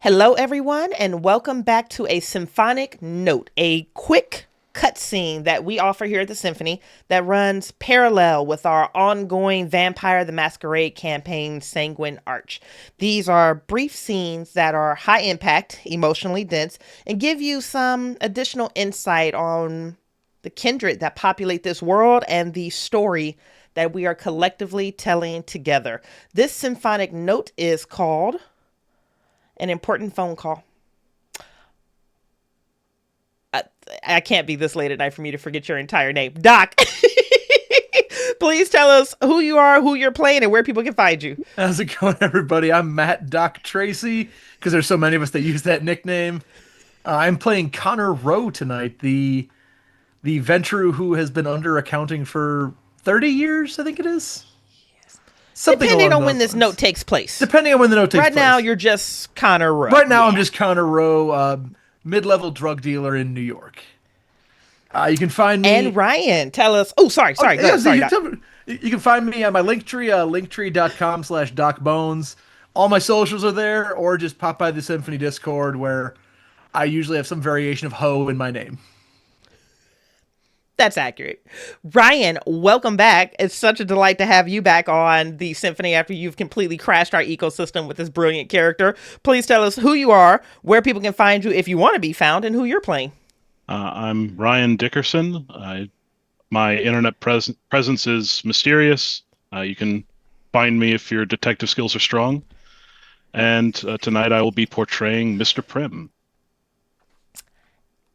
Hello, everyone, and welcome back to a symphonic note, a quick cutscene that we offer here at the Symphony that runs parallel with our ongoing Vampire the Masquerade campaign, Sanguine Arch. These are brief scenes that are high impact, emotionally dense, and give you some additional insight on the kindred that populate this world and the story that we are collectively telling together. This symphonic note is called An Important Phone Call. I can't be this late at night for me to forget your entire name. Doc, please tell us who you are, who you're playing, and where people can find you. How's it going, everybody? I'm Matt Doc Tracey, because there's so many of us that use that nickname. I'm playing Conor Rowe tonight, the venture who has been under accounting for 30 years, I think it is. Something Depending along on when those this lines. note takes place. Depending on when the note takes Right now, place. you're just Conor Rowe. Right now, I'm Yeah. just Conor Rowe, mid-level drug dealer in New York. You can find And me. Ryan, tell us. Oh, sorry, Oh, go yeah, ahead. so Sorry, you, Doc. tell me, you can find me on my Linktree, linktree.com/DocBones. All my socials are there, or just pop by the Symphony Discord where I usually have some variation of Ho in my name. That's accurate. Ryan, welcome back. It's such a delight to have you back on the Symphony after you've completely crashed our ecosystem with this brilliant character. Please tell us who you are, where people can find you if you want to be found, and who you're playing. I'm Ryan Dickerson. My internet presence is mysterious. You can find me if your detective skills are strong. And tonight I will be portraying Mr. Prim.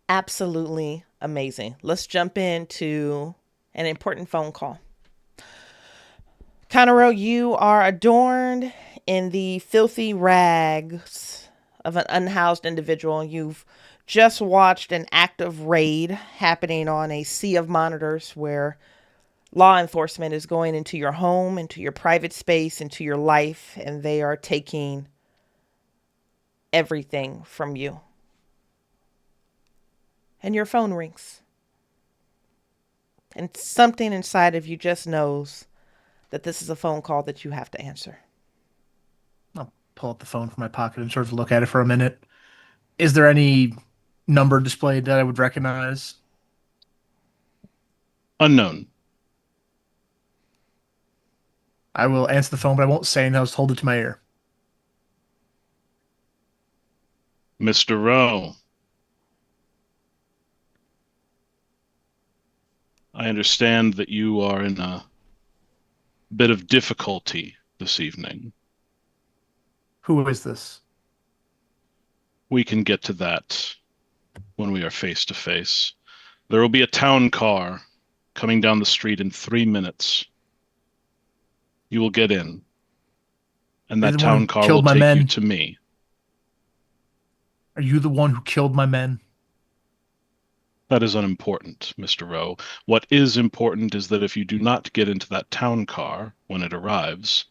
Absolutely amazing. Let's jump into An Important Phone Call. Conor, you are adorned in the filthy rags of an unhoused individual. You've just watched an active raid happening on a sea of monitors where law enforcement is going into your home, into your private space, into your life, and they are taking everything from you. And your phone rings. And something inside of you just knows that this is a phone call that you have to answer. I'll pull up the phone from my pocket and sort of look at it for a minute. Is there any number displayed that I would recognize? Unknown. I will answer the phone, but I won't say anything. I'll just hold it to my ear. Mr. Rowe. I understand that you are in a bit of difficulty this evening. Who is this? We can get to that when we are face to face. There will be a town car coming down the street in 3 minutes. You will get in, and Are you that the one town who car will killed my take you men? to me. Are you the one who killed my men? That is unimportant, Mr. Rowe. What is important is that if you do not get into that town car when it arrives,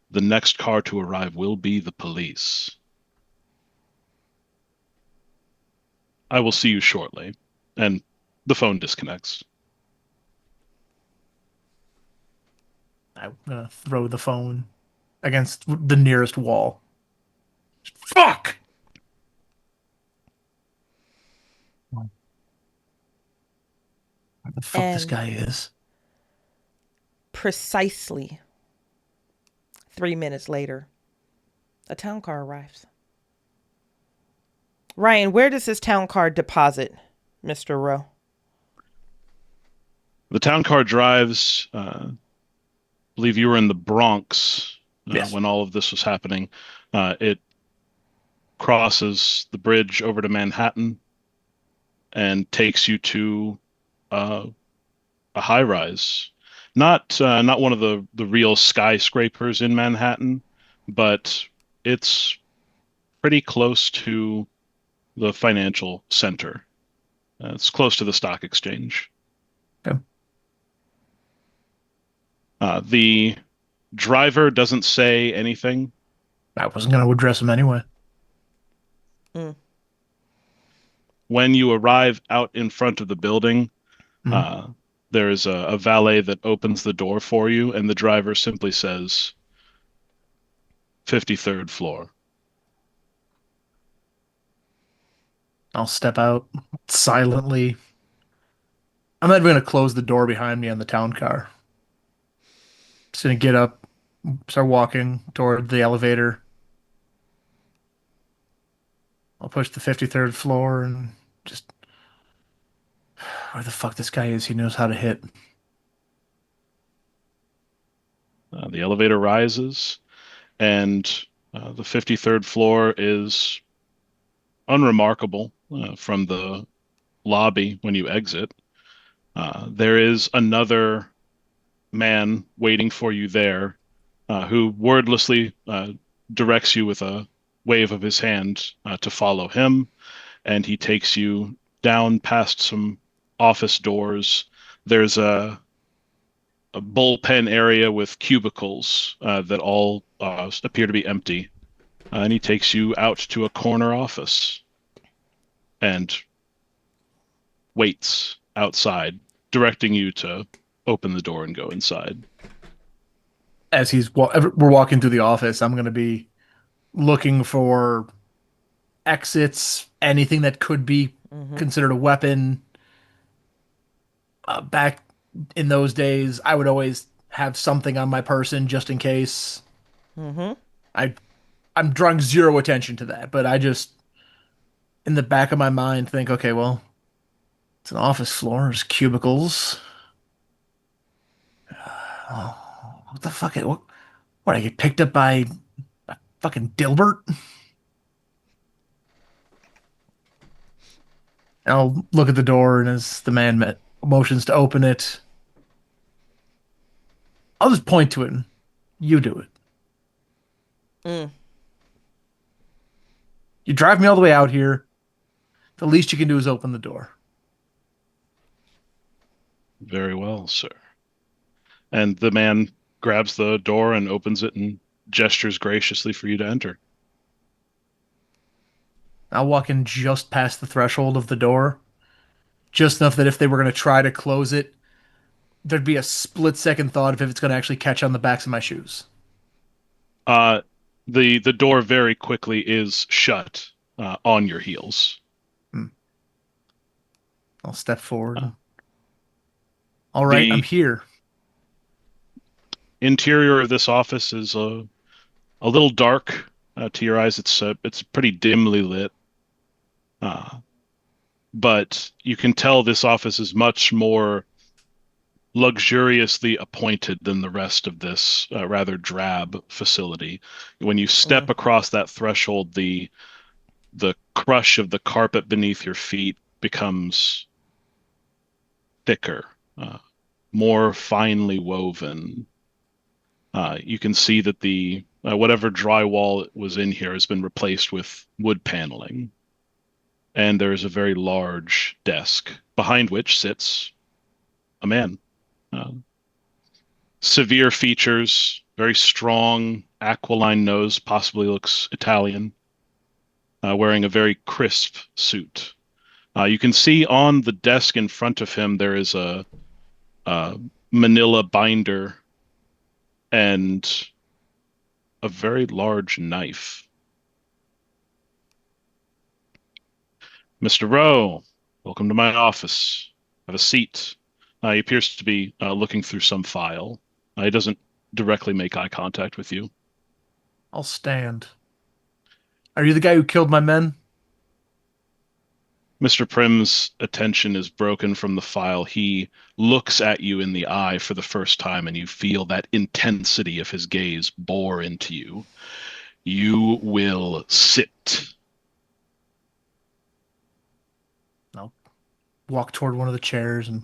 the next car to arrive will be the police. I will see you shortly. And the phone disconnects. I'm gonna throw the phone against the nearest wall. Fuck! Where the fuck this And guy is? precisely 3 minutes later, a town car arrives. Ryan, where does this town car deposit Mr. Rowe? The town car drives, I believe you were in the Bronx Yes. when all of this was happening. It crosses the bridge over to Manhattan and takes you to a high rise. Not one of the real skyscrapers in Manhattan, but it's pretty close to the financial center. It's close to the stock exchange. Okay. The driver doesn't say anything. I wasn't gonna address him anyway. Mm. When you arrive out in front of the building, Mhm. there is a valet that opens the door for you, and the driver simply says, 53rd floor. I'll step out silently. I'm not even gonna close the door behind me on the town car. Just gonna get up, start walking toward the elevator. I'll push the 53rd floor and just where the fuck this guy is, he knows how to hit. The elevator rises, and the 53rd floor is unremarkable from the lobby when you exit. There is another man waiting for you there who wordlessly directs you with a wave of his hand to follow him, and he takes you down past some office doors. There's a bullpen area with cubicles that all appear to be empty, and he takes you out to a corner office and waits outside, directing you to open the door and go inside. As we're walking through the office, I'm gonna be looking for exits, anything that could be Mm-hmm. considered a weapon. Back in those days, I would always have something on my person just in case. Mm-hmm. I I'm drawing zero attention to that, but I just in the back of my mind think, okay, well, it's an office floor, there's cubicles. Oh, what the fuck? What I get picked up by fucking Dilbert? I'll look at the door, and as the man motions to open it, I'll just point to it and you do it. Mm. You drive me all the way out here. The least you can do is open the door. Very well, sir. And the man grabs the door and opens it and gestures graciously for you to enter. I'll walk in just past the threshold of the door, just enough that if they were going to try to close it, there'd be a split second thought of if it's going to actually catch on the backs of my shoes. Uh, the door very quickly is shut on your heels. Hmm. I'll step forward. Uh, All right, I'm the here. interior of this office is a little dark to your eyes. It's pretty dimly lit, uh, but you can tell this office is much more luxuriously appointed than the rest of this rather drab facility. When you step Mm. across that threshold, the crush of the carpet beneath your feet becomes thicker, uh, more finely woven. You can see that the whatever drywall was in here has been replaced with wood paneling, and there is a very large desk behind which sits a man. Uh, Severe features, very strong aquiline nose, possibly looks Italian, wearing a very crisp suit. You can see on the desk in front of him there is a manila binder and a very large knife. Mr. Rowe, welcome to my office. Have a seat. He appears to be looking through some file. He doesn't directly make eye contact with you. I'll stand. Are you the guy who killed my men? Mr. Prim's attention is broken from the file. He looks at you in the eye for the first time, and you feel that intensity of his gaze bore into you. You will sit. I'll walk toward one of the chairs and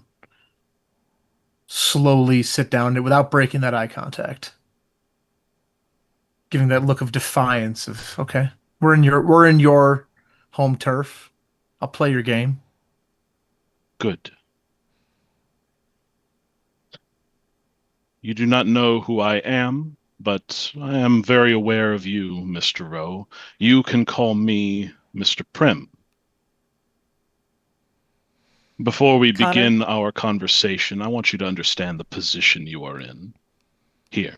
slowly sit down without breaking that eye contact. Giving that look of defiance of, okay, we're in your home turf. I'll play your game. Good. You do not know who I am, but I am very aware of you, Mr. Rowe. You can call me Mr. Prim. Before we Connor. begin our conversation, I want you to understand the position you are in here.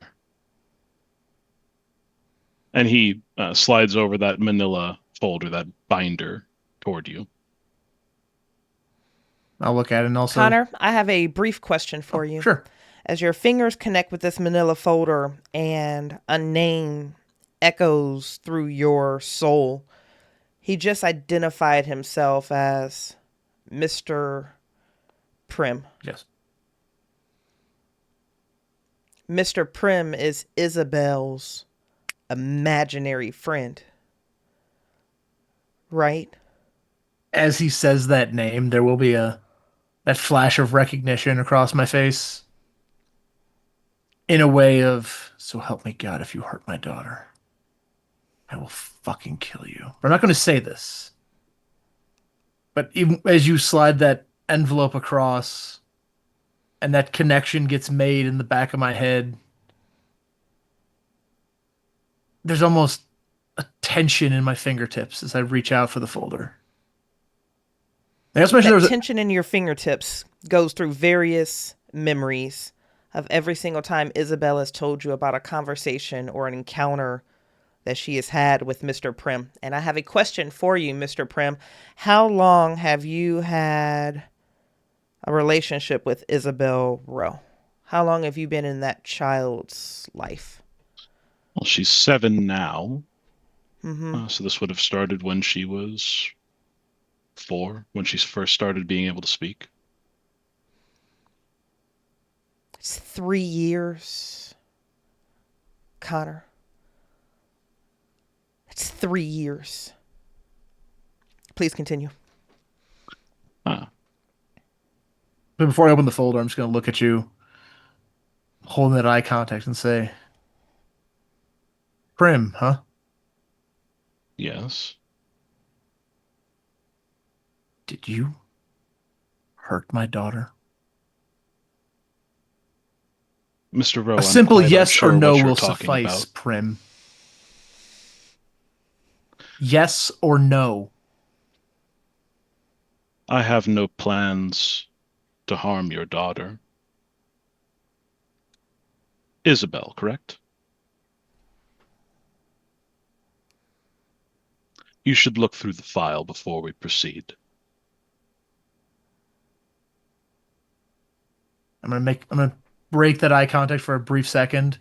And he slides over that manila folder, that binder, toward you. I'll look at it and also. Connor, I have a brief question for Oh, you. sure. As your fingers connect with this manila folder and a name echoes through your soul, he just identified himself as Mr. Prim. Yes. Mr. Prim is Isabel's imaginary friend, right? As he says that name, there will be a that flash of recognition across my face in a way of, so help me God, if you hurt my daughter, I will fucking kill you. But I'm not going to say this. But even as you slide that envelope across and that connection gets made in the back of my head, there's almost a tension in my fingertips as I reach out for the folder. I also mentioned there That was a, tension in your fingertips goes through various memories of every single time Isabel has told you about a conversation or an encounter that she has had with Mr. Prim. And I have a question for you, Mr. Prim. How long have you had a relationship with Isabel Rowe? How long have you been in that child's life? Well, she's 7 now, Mm-hmm. so this would have started when she was 4, when she first started being able to speak. It's 3 years, Connor. It's 3 years. Please continue. Ah, but before I open the folder, I'm just going to look at you, holding that eye contact, and say, Prim, huh? yes. Did you hurt my daughter? Mr. A Rowe, I'm simple quite yes or unsure no what you're will talking suffice, about. Prim. Yes or no? I have no plans to harm your daughter. Isabel, correct? You should look through the file before we proceed. I'm gonna break that eye contact for a brief second,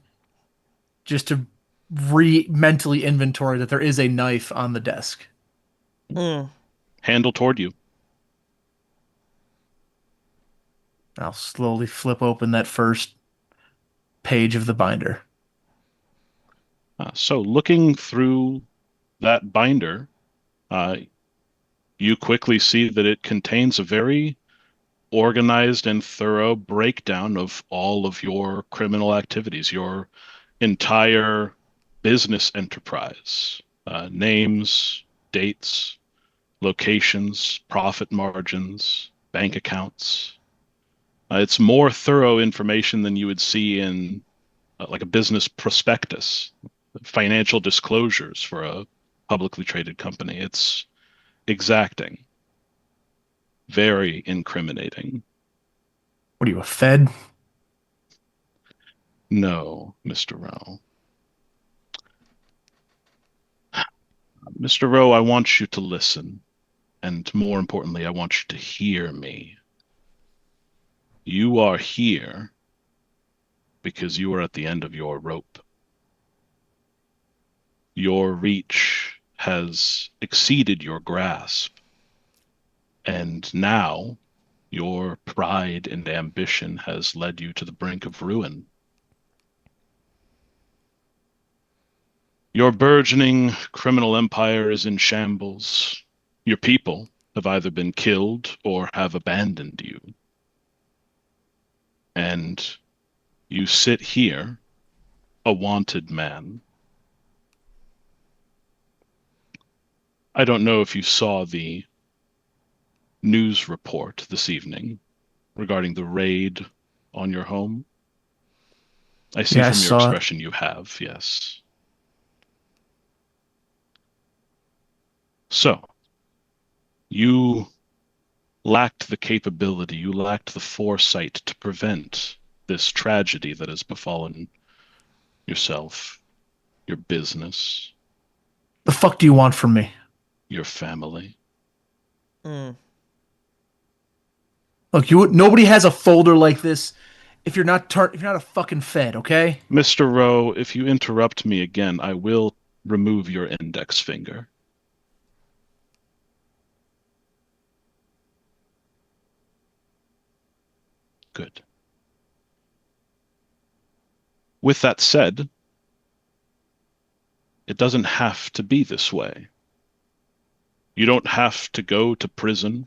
just to mentally inventory that there is a knife on the desk. Mm. Handle toward you. I'll slowly flip open that first page of the binder. So looking through that binder, uh, you quickly see that it contains a very organized and thorough breakdown of all of your criminal activities, your entire business enterprise, names, dates, locations, profit margins, bank accounts. It's more thorough information than you would see in like a business prospectus, financial disclosures for a publicly traded company. It's exacting, very incriminating. What are you, a Fed? No, Mr. Rowe. Mr. Rowe, I want you to listen. And more importantly, I want you to hear me. You are here because you are at the end of your rope. Your reach has exceeded your grasp. And now your pride and ambition has led you to the brink of ruin. Your burgeoning criminal empire is in shambles. Your people have either been killed or have abandoned you. And you sit here, a wanted man. I don't know if you saw the news report this evening regarding the raid on your home. I see Yeah, I from your saw it. expression you have, yes. So, you lacked the capability, you lacked the foresight to prevent this tragedy that has befallen yourself, your business, The fuck do you want from me? your family. Mm. Look, nobody has a folder like this if you're not a fucking Fed, okay? Mr. Rowe, if you interrupt me again, I will remove your index finger. Good. With that said, it doesn't have to be this way. You don't have to go to prison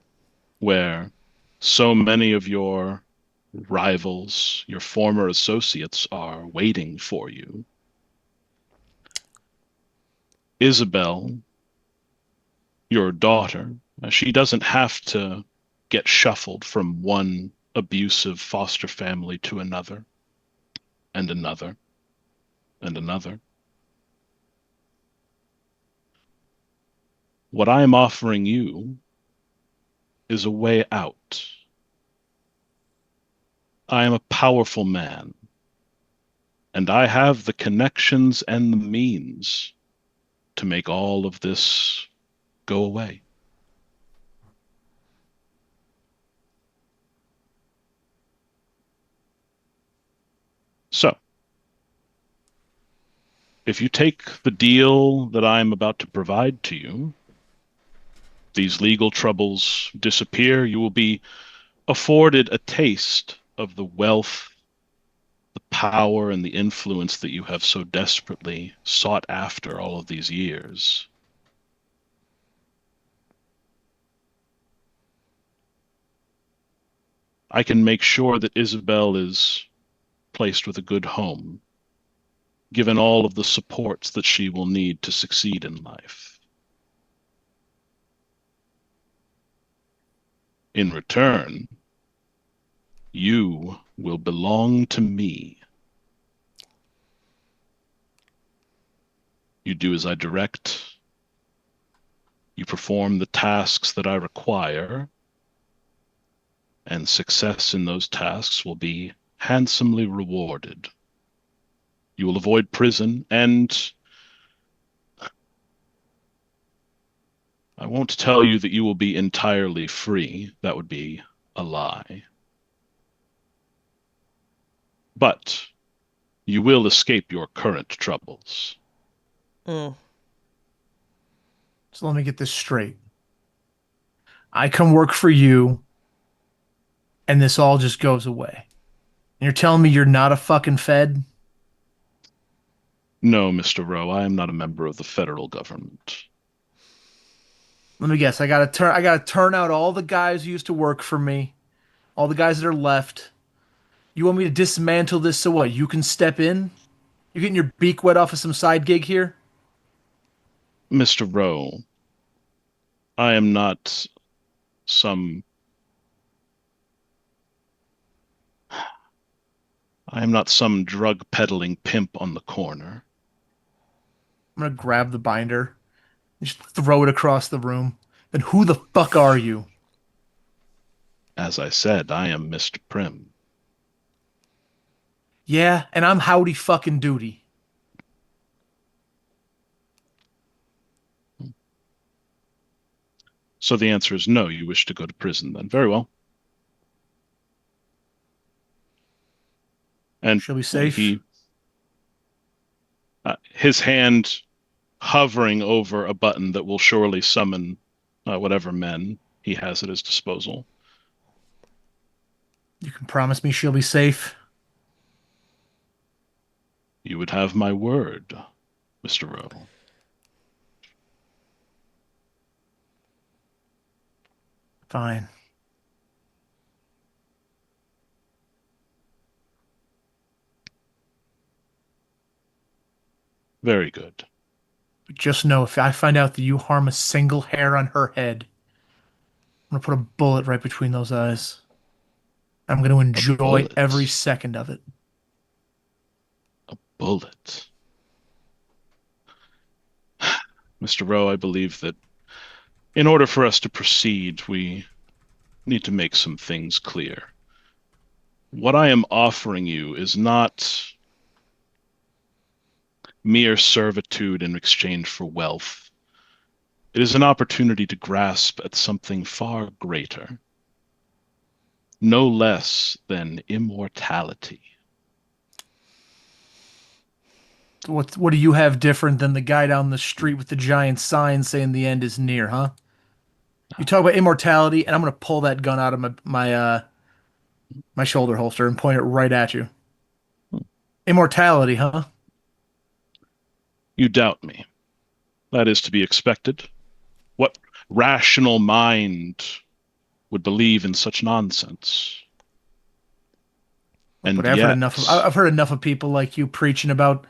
where so many of your rivals, your former associates, are waiting for you. Isabel, your daughter, she doesn't have to get shuffled from one abusive foster family to another, and another, and another. What I am offering you is a way out. I am a powerful man, and I have the connections and the means to make all of this go away. So, if you take the deal that I'm about to provide to you, these legal troubles disappear, you will be afforded a taste of the wealth, the power, and the influence that you have so desperately sought after all of these years. I can make sure that Isabel is placed with a good home, given all of the supports that she will need to succeed in life. In return, you will belong to me. You do as I direct. You perform the tasks that I require, and success in those tasks will be handsomely rewarded. You will avoid prison, and I won't tell you that you will be entirely free. That would be a lie. But you will escape your current troubles. Mm. So let me get this straight. I come work for you, and this all just goes away. And you're telling me you're not a fucking Fed? No, Mr. Rowe, I am not a member of the federal government. Let me guess. I gotta turn out all the guys who used to work for me, all the guys that are left. You want me to dismantle this so what? You can step in? You're getting your beak wet off of some side gig here? Mr. Rowe, I am not some I am not some drug peddling pimp on the corner. I'm gonna grab the binder and just throw it across the room. Then who the fuck are you? As I said, I am Mr. Prim. Yeah, and I'm Howdy fucking Doody. So the answer is no, you wish to go to prison then. Very well. And She'll be safe. his hand hovering over a button that will surely summon whatever men he has at his disposal. You can promise me she'll be safe? You would have my word, Mr. Rowe. Fine. Very good. But just know if I find out that you harm a single hair on her head, I'm gonna put a bullet right between those eyes. I'm gonna A enjoy every bullet. second of it. A bullet. Mr. Rowe, I believe that in order for us to proceed, we need to make some things clear. What I am offering you is not mere servitude in exchange for wealth. It is an opportunity to grasp at something far greater. no less than immortality. What do you have different than the guy down the street with the giant sign saying the end is near, huh? You talk about immortality, and I'm gonna pull that gun out of my shoulder holster and point it right at you. Immortality, huh? You doubt me. That is to be expected. What rational mind would believe in such nonsense? Look, but And yet, I've heard enough of people like you preaching about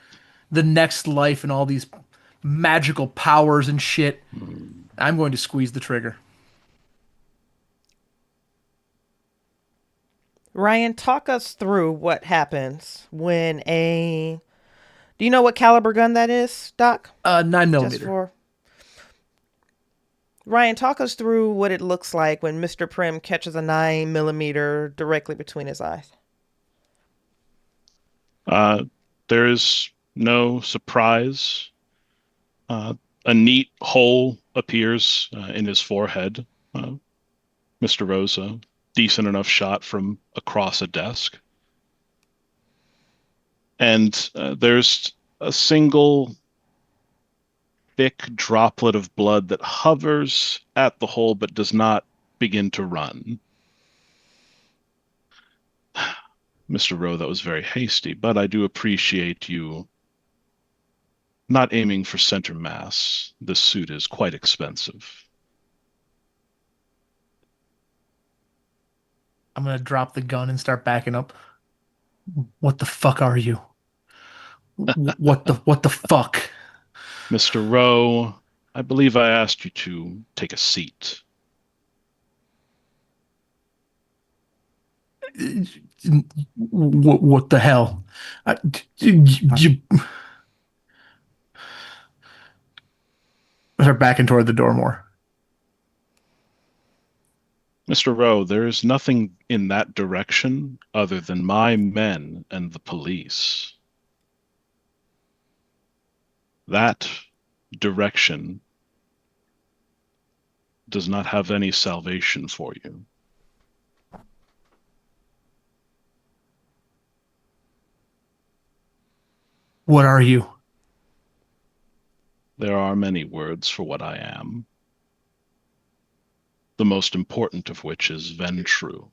the next life and all these magical powers and shit. I'm going to squeeze the trigger. Ryan, talk us through what happens when a. Do you know what caliber gun that is, Doc? Nine Just millimeter. for. Ryan, talk us through what it looks like when Mr. Prim catches a 9 millimeter directly between his eyes. uh, there is no surprise. Uh, a neat hole appears in his forehead. Mr. Rowe's a decent enough shot from across a desk. And there's a single thick droplet of blood that hovers at the hole but does not begin to run. Mr. Rowe, that was very hasty, but I do appreciate you not aiming for center mass. This suit is quite expensive. I'm gonna drop the gun and start backing up. What the fuck are you? What the fuck? Mr. Rowe, I believe I asked you to take a seat. What the hell? I, you start backing toward the door more. Mr. Rowe, there is nothing in that direction other than my men and the police. That direction does not have any salvation for you. What are you? There are many words for what I am, the most important of which is Ventrue.